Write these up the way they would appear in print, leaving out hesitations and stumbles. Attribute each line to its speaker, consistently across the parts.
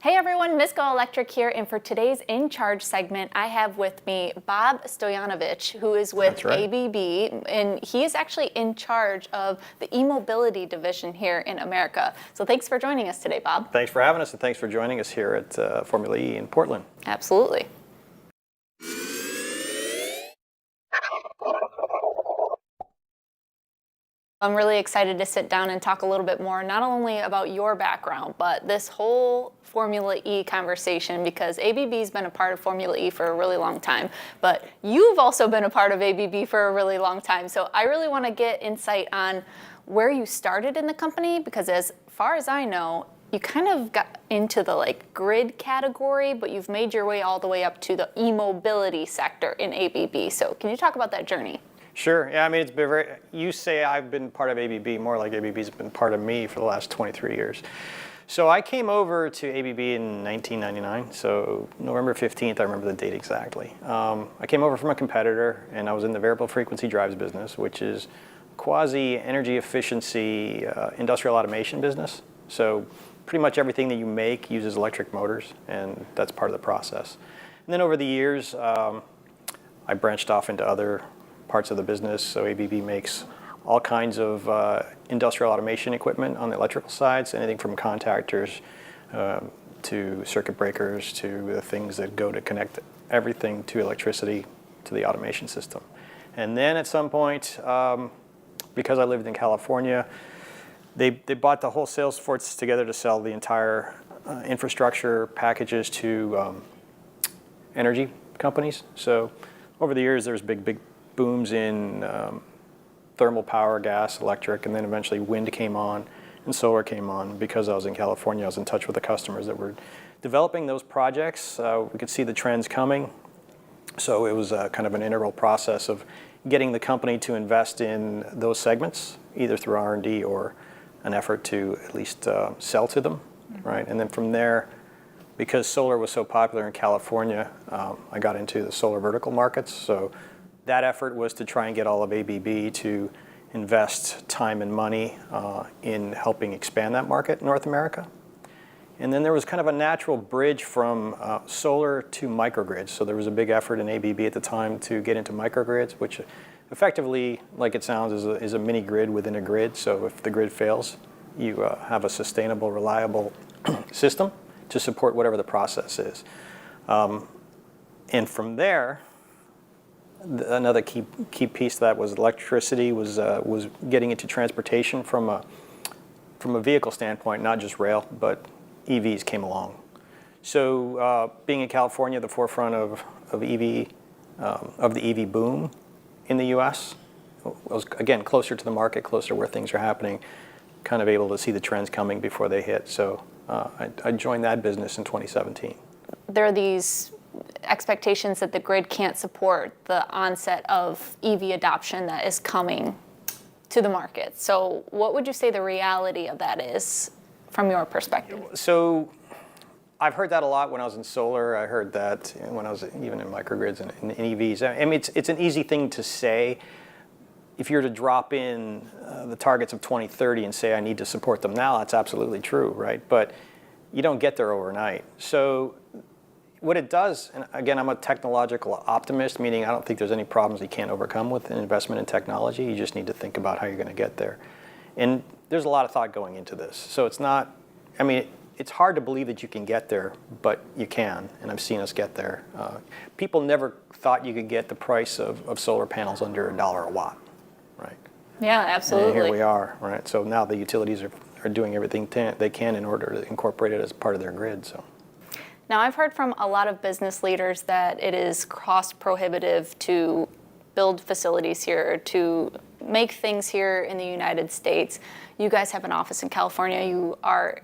Speaker 1: Hey everyone, Miss GoElectric here, and for today's In Charge segment, I have with me Bob Stojanovic, who is with ABB, and he is actually in charge of the eMobility division here in America. So thanks for joining us today, Bob.
Speaker 2: Thanks for having us, and thanks for joining us here at Formula E in Portland.
Speaker 1: Absolutely. I'm really excited to sit down and talk a little bit more, not only about your background, but this whole Formula E conversation, because ABB's been a part of Formula E for a really long time, but you've also been a part of ABB for a really long time. So I really want to get insight on where you started in the company, because as far as I know, you kind of got into the grid category, but you've made your way all the way up to the e-mobility sector in ABB. So can you talk about that journey?
Speaker 2: Sure. Yeah, I mean, it's been very, you say I've been part of ABB, more like ABB's been part of me for the last 23 years. So I came over to ABB in 1999, so November 15th, I remember the date exactly. I came over from a competitor, and I was in the variable frequency drives business, which is quasi-energy efficiency industrial automation business. So pretty much everything that you make uses electric motors, and that's part of the process. And then over the years, I branched off into other parts of the business. So ABB makes all kinds of industrial automation equipment on the electrical side, so anything from contactors to circuit breakers to the things that go to connect everything to electricity to the automation system. And then at some point, because I lived in California, they bought the whole sales force together to sell the entire infrastructure packages to energy companies. So over the years, there's big booms in thermal power, gas, electric, and then eventually wind came on and solar came on. Because I was in California, I was in touch with the customers that were developing those projects. We could see the trends coming. So it was kind of an integral process of getting the company to invest in those segments, either through R&D or an effort to at least sell to them, right? And then from there, because solar was so popular in California, I got into the solar vertical markets. So that effort was to try and get all of ABB to invest time and money in helping expand that market in North America. And then there was kind of a natural bridge from solar to microgrids. So there was a big effort in ABB at the time to get into microgrids, which effectively, like it sounds, is a mini grid within a grid. So if the grid fails, you have a sustainable, reliable system to support whatever the process is. And from there, another key piece to that was electricity was getting into transportation from a vehicle standpoint, not just rail, but EVs came along. So being in California, the forefront of the EV boom in the U.S., was again closer to the market, closer to where things are happening, kind of able to see the trends coming before they hit. So I joined that business in 2017.
Speaker 1: There are these expectations that the grid can't support the onset of EV adoption that is coming to the market. So what would you say the reality of that is from your perspective?
Speaker 2: So I've heard that a lot when I was in solar. I heard that when I was even in microgrids and in EVs. I mean, it's an easy thing to say. If you're to drop in the targets of 2030 and say I need to support them now, that's absolutely true, right? But you don't get there overnight. So what it does, and again, I'm a technological optimist, meaning I don't think there's any problems you can't overcome with an investment in technology. You just need to think about how you're going to get there. And there's a lot of thought going into this. So it's not, I mean, it's hard to believe that you can get there, but you can, and I've seen us get there. People never thought you could get the price of solar panels under $1 a watt, right?
Speaker 1: Yeah, absolutely.
Speaker 2: And here we are, right? So now the utilities are doing everything they can in order to incorporate it as part of their grid. So.
Speaker 1: Now, I've heard from a lot of business leaders that it is cost prohibitive to build facilities here, to make things here in the United States. You guys have an office in California. You are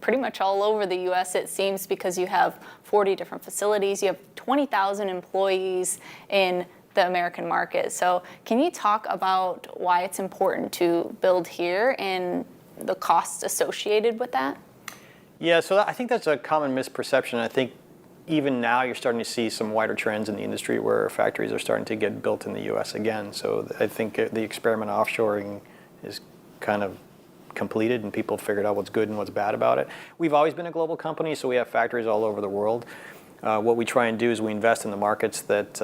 Speaker 1: pretty much all over the U.S., it seems, because you have 40 different facilities. You have 20,000 employees in the American market. So can you talk about why it's important to build here and the costs associated with that?
Speaker 2: Yeah, so I think that's a common misperception. I think even now you're starting to see some wider trends in the industry where factories are starting to get built in the U.S. again. So I think the experiment offshoring is kind of completed and people figured out what's good and what's bad about it. We've always been a global company, so we have factories all over the world. What we try and do is we invest in the markets that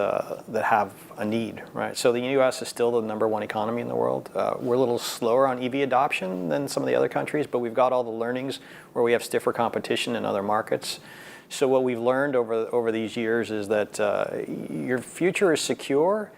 Speaker 2: have a need, right? So the U.S. is still the #1 economy in the world. We're a little slower on EV adoption than some of the other countries, but we've got all the learnings where we have stiffer competition in other markets. So what we've learned over these years is that your future is secure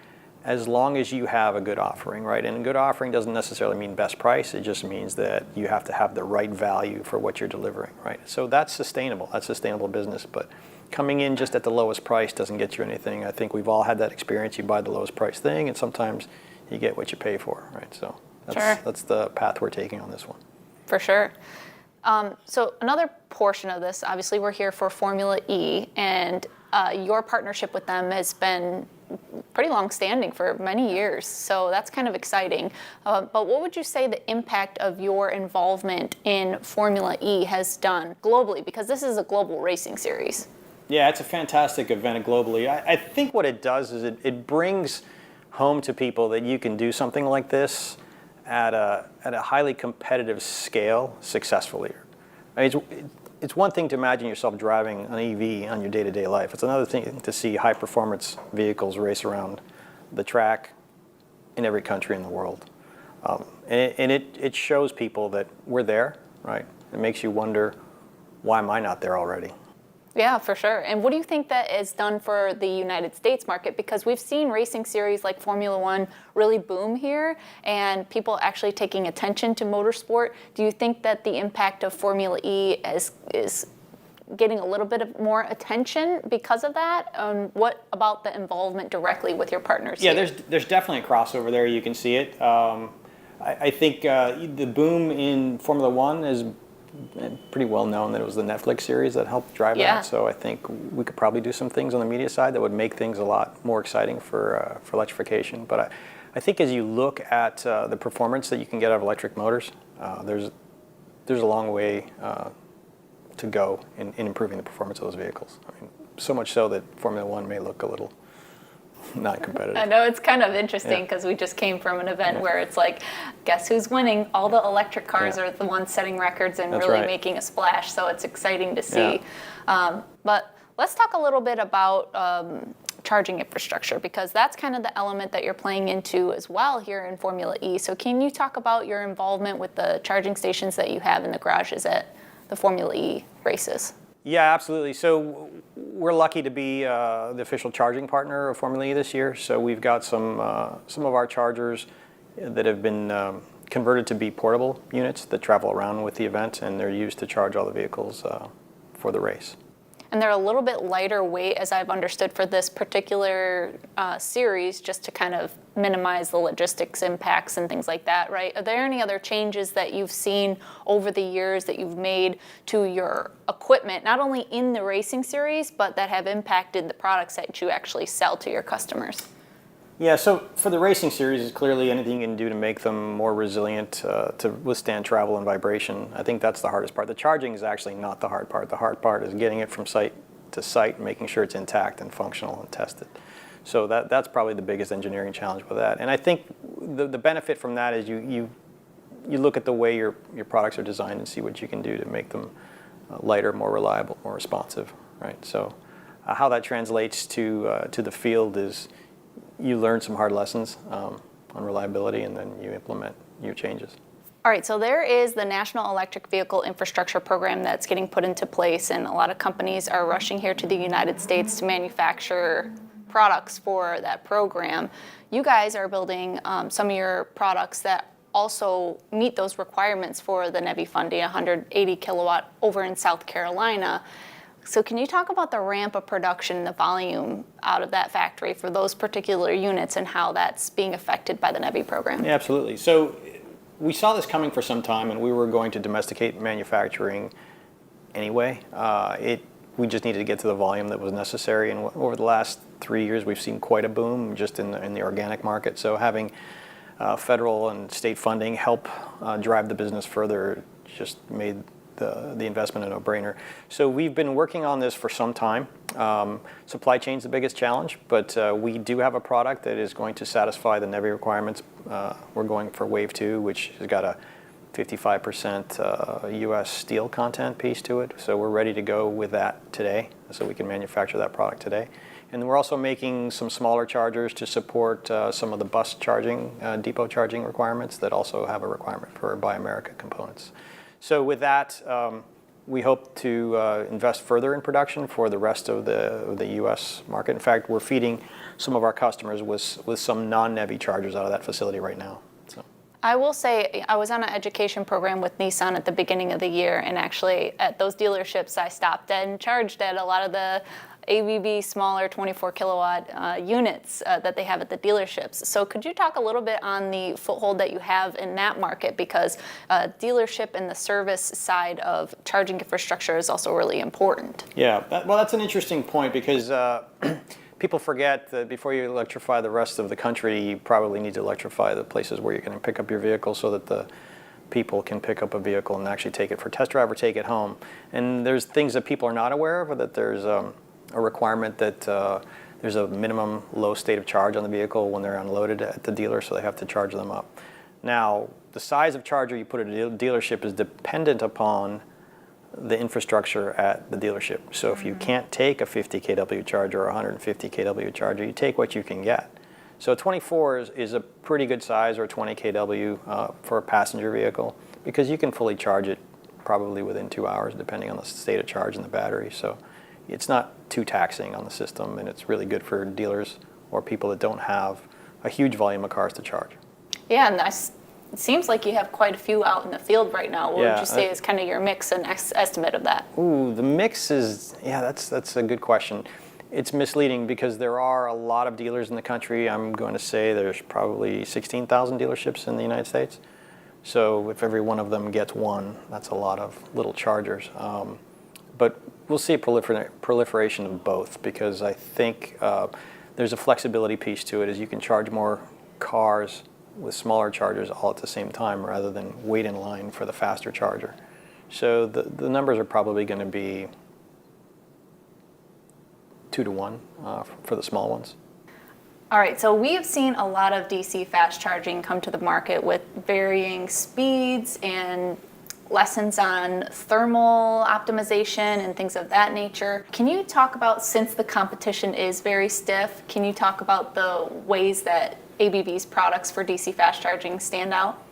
Speaker 2: as long as you have a good offering, right? And a good offering doesn't necessarily mean best price. It just means that you have to have the right value for what you're delivering, right? So that's sustainable. That's sustainable business. But coming in just at the lowest price doesn't get you anything. I think we've all had that experience. You buy the lowest price thing, and sometimes you get what you pay for, right? So that's the path we're taking on this one.
Speaker 1: For sure. So another portion of this, obviously we're here for Formula E, and your partnership with them has been pretty long-standing for many years, so that's kind of exciting. But what would you say the impact of your involvement in Formula E has done globally? Because this is a global racing series.
Speaker 2: Yeah, it's a fantastic event globally. I think what it does is it brings home to people that you can do something like this at a highly competitive scale successfully. I mean, it's one thing to imagine yourself driving an EV on your day-to-day life. It's another thing to see high-performance vehicles race around the track in every country in the world. And it shows people that we're there, right? It makes you wonder, why am I not there already?
Speaker 1: Yeah, for sure. And what do you think that is done for the United States market? Because we've seen racing series like Formula One really boom here, and people actually taking attention to motorsport. Do you think that the impact of Formula E is getting a little bit of more attention because of that? What about the involvement directly with your partners?
Speaker 2: Yeah,
Speaker 1: here?
Speaker 2: there's definitely a crossover there. You can see it. I think the boom in Formula One is pretty well known that it was the Netflix series that helped drive that. So I think we could probably do some things on the media side that would make things a lot more exciting for electrification. But I think as you look at the performance that you can get out of electric motors, there's a long way to go in improving the performance of those vehicles. I mean, so much so that Formula One may look a little not competitive.
Speaker 1: I know, it's kind of interesting because we just came from an event where it's like, guess who's winning? All the electric cars are the ones setting records and really making a splash, so it's exciting to see. But let's talk a little bit about charging infrastructure, because that's kind of the element that you're playing into as well here in Formula E. So can you talk about your involvement with the charging stations that you have in the garages at the Formula E races?
Speaker 2: Yeah, absolutely. So we're lucky to be the official charging partner of Formula E this year. So we've got some of our chargers that have been converted to be portable units that travel around with the event, and they're used to charge all the vehicles for the race.
Speaker 1: And they're a little bit lighter weight, as I've understood, for this particular series, just to kind of minimize the logistics impacts and things like that, right? Are there any other changes that you've seen over the years that you've made to your equipment, not only in the racing series, but that have impacted the products that you actually sell to your customers?
Speaker 2: Yeah, so for the racing series, it's clearly anything you can do to make them more resilient to withstand travel and vibration. I think that's the hardest part. The charging is actually not the hard part. The hard part is getting it from site to site and making sure it's intact and functional and tested. So that's probably the biggest engineering challenge with that. And I think the benefit from that is you look at the way your products are designed and see what you can do to make them lighter, more reliable, more responsive, right? So how that translates to the field is you learn some hard lessons on reliability, and then you implement your changes.
Speaker 1: All right, so there is the National Electric Vehicle Infrastructure Program that's getting put into place, and a lot of companies are rushing here to the United States to manufacture products for that program. You guys are building some of your products that also meet those requirements for the NEVI funding, 180 kilowatt over in South Carolina. So can you talk about the ramp of production, the volume out of that factory for those particular units and how that's being affected by the NEVI program?
Speaker 2: Yeah, absolutely. So we saw this coming for some time, and we were going to domesticate manufacturing anyway. We just needed to get to the volume that was necessary, and over the last 3 years we've seen quite a boom just in the organic market. So having federal and state funding help drive the business further just made the investment a no-brainer. So we've been working on this for some time. Supply chain's the biggest challenge, but we do have a product that is going to satisfy the NEVI requirements. We're going for Wave 2, which has got a 55% U.S. steel content piece to it. So we're ready to go with that today, so we can manufacture that product today. And we're also making some smaller chargers to support some of the bus charging, depot charging requirements that also have a requirement for Buy America components. So with that, we hope to invest further in production for the rest of the U.S. market. In fact, we're feeding some of our customers with some non-NEVI chargers out of that facility right now. So.
Speaker 1: I will say I was on an education program with Nissan at the beginning of the year, and actually at those dealerships I stopped and charged at a lot of the ABB smaller 24 kilowatt units that they have at the dealerships. So could you talk a little bit on the foothold that you have in that market, because dealership and the service side of charging infrastructure is also really important.
Speaker 2: Yeah, well, that's an interesting point, because people forget that before you electrify the rest of the country, you probably need to electrify the places where you're going to pick up your vehicle, so that the people can pick up a vehicle and actually take it for test drive or take it home. And there's things that people are not aware of, or that there's a requirement that there's a minimum low state of charge on the vehicle when they're unloaded at the dealer, so they have to charge them up. Now, the size of charger you put at a dealership is dependent upon the infrastructure at the dealership. So if you can't take a 50 kW charger or a 150 kW charger, you take what you can get. So 24 is a pretty good size, or 20 kW for a passenger vehicle, because you can fully charge it probably within 2 hours, depending on the state of charge and the battery. So it's not too taxing on the system, and it's really good for dealers or people that don't have a huge volume of cars to charge.
Speaker 1: Yeah, and it seems like you have quite a few out in the field right now. What would you say is kind of your mix and estimate of that?
Speaker 2: Ooh, the mix is, yeah, that's a good question. It's misleading, because there are a lot of dealers in the country. I'm going to say there's probably 16,000 dealerships in the United States. So if every one of them gets one, that's a lot of little chargers. But we'll see a proliferation of both, because I think there's a flexibility piece to it, as you can charge more cars with smaller chargers all at the same time, rather than wait in line for the faster charger. So the numbers are probably going to be 2 to 1 for the small ones.
Speaker 1: All right, so we have seen a lot of DC fast charging come to the market with varying speeds and lessons on thermal optimization and things of that nature. Can you talk about, since the competition is very stiff, can you talk about the ways that ABB's products for DC fast charging stand out?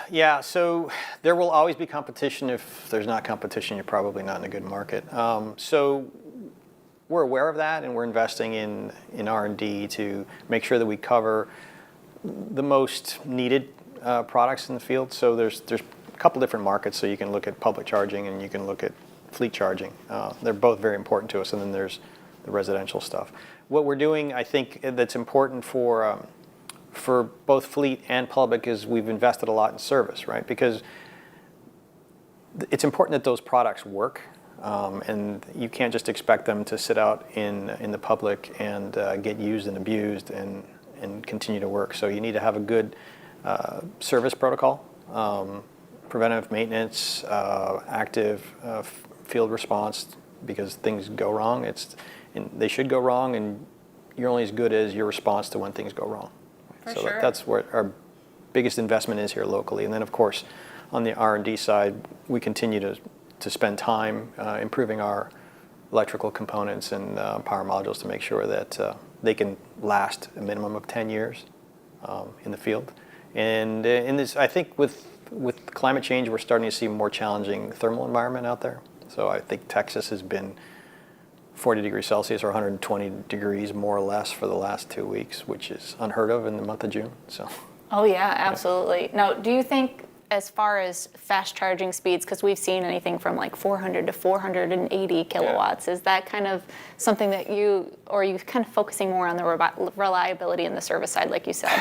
Speaker 2: Yeah, so there will always be competition. If there's not competition, you're probably not in a good market. So we're aware of that, and we're investing in R&D to make sure that we cover the most needed products in the field. So there's a couple different markets. So you can look at public charging, and you can look at fleet charging. They're both very important to us. And then there's the residential stuff. What we're doing, I think, that's important for both fleet and public, is we've invested a lot in service, right? Because it's important that those products work, and you can't just expect them to sit out in the public and get used and abused and continue to work. So you need to have a good service protocol, preventive maintenance, active field response, because things go wrong. They should go wrong, and you're only as good as your response to when things go wrong. So that's where our biggest investment is here locally. And then, of course, on the R&D side, we continue to spend time improving our electrical components and power modules to make sure that they can last a minimum of 10 years in the field. And in this, I think with climate change, we're starting to see a more challenging thermal environment out there. So I think Texas has been 40 degrees Celsius or 120 degrees more or less for the last 2 weeks, which is unheard of in the month of June. So.
Speaker 1: Oh yeah, absolutely. Now, do you think, as far as fast charging speeds, because we've seen anything from like 400 to 480 kilowatts, is that kind of something that are you kind of focusing more on the reliability and the service side, like you said?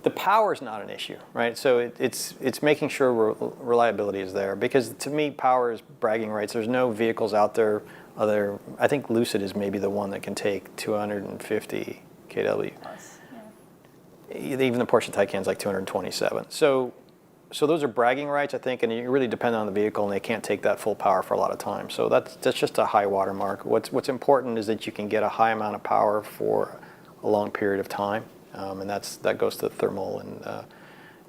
Speaker 2: The power is not an issue, right? So it's making sure reliability is there, because to me, power is bragging rights. There's no vehicles out there. I think Lucid is maybe the one that can take 250 kW.
Speaker 1: Plus, yeah.
Speaker 2: Even the Porsche Taycan is like 227. So those are bragging rights, I think, and you really depend on the vehicle, and they can't take that full power for a lot of time. So that's just a high water mark. What's important is that you can get a high amount of power for a long period of time, and that goes to thermal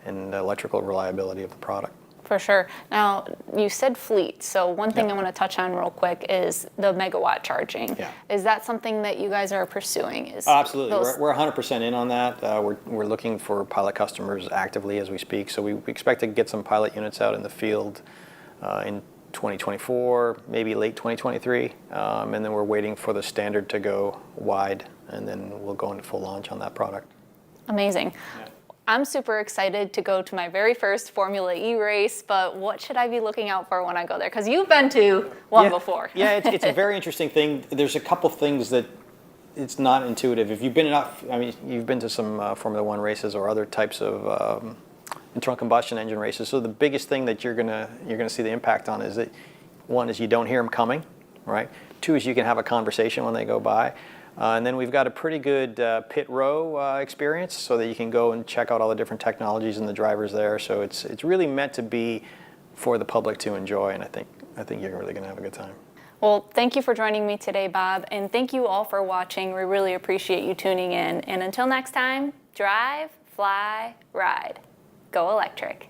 Speaker 2: and the electrical reliability of the product.
Speaker 1: For sure. Now, you said fleet, so one thing
Speaker 2: Yep.
Speaker 1: I want to touch on real quick is the megawatt charging.
Speaker 2: Yeah.
Speaker 1: Is that something that you guys are pursuing?
Speaker 2: Absolutely. We're 100% in on that. We're looking for pilot customers actively as we speak, so we expect to get some pilot units out in the field in 2024, maybe late 2023, and then we're waiting for the standard to go wide, and then we'll go into full launch on that product.
Speaker 1: Amazing.
Speaker 2: Yeah.
Speaker 1: I'm super excited to go to my very first Formula E race, but what should I be looking out for when I go there? Because you've been to one before.
Speaker 2: Yeah, it's a very interesting thing. There's a couple things that it's not intuitive. If you've been you've been to some Formula One races or other types of internal combustion engine races. So the biggest thing that you're gonna see the impact on is that one is you don't hear them coming, right? Two is you can have a conversation when they go by. And then we've got a pretty good pit row experience so that you can go and check out all the different technologies and the drivers there. So it's really meant to be for the public to enjoy, and I think you're really going to have a good time.
Speaker 1: Well, thank you for joining me today, Bob, and thank you all for watching. We really appreciate you tuning in. And until next time, drive, fly, ride. Go electric.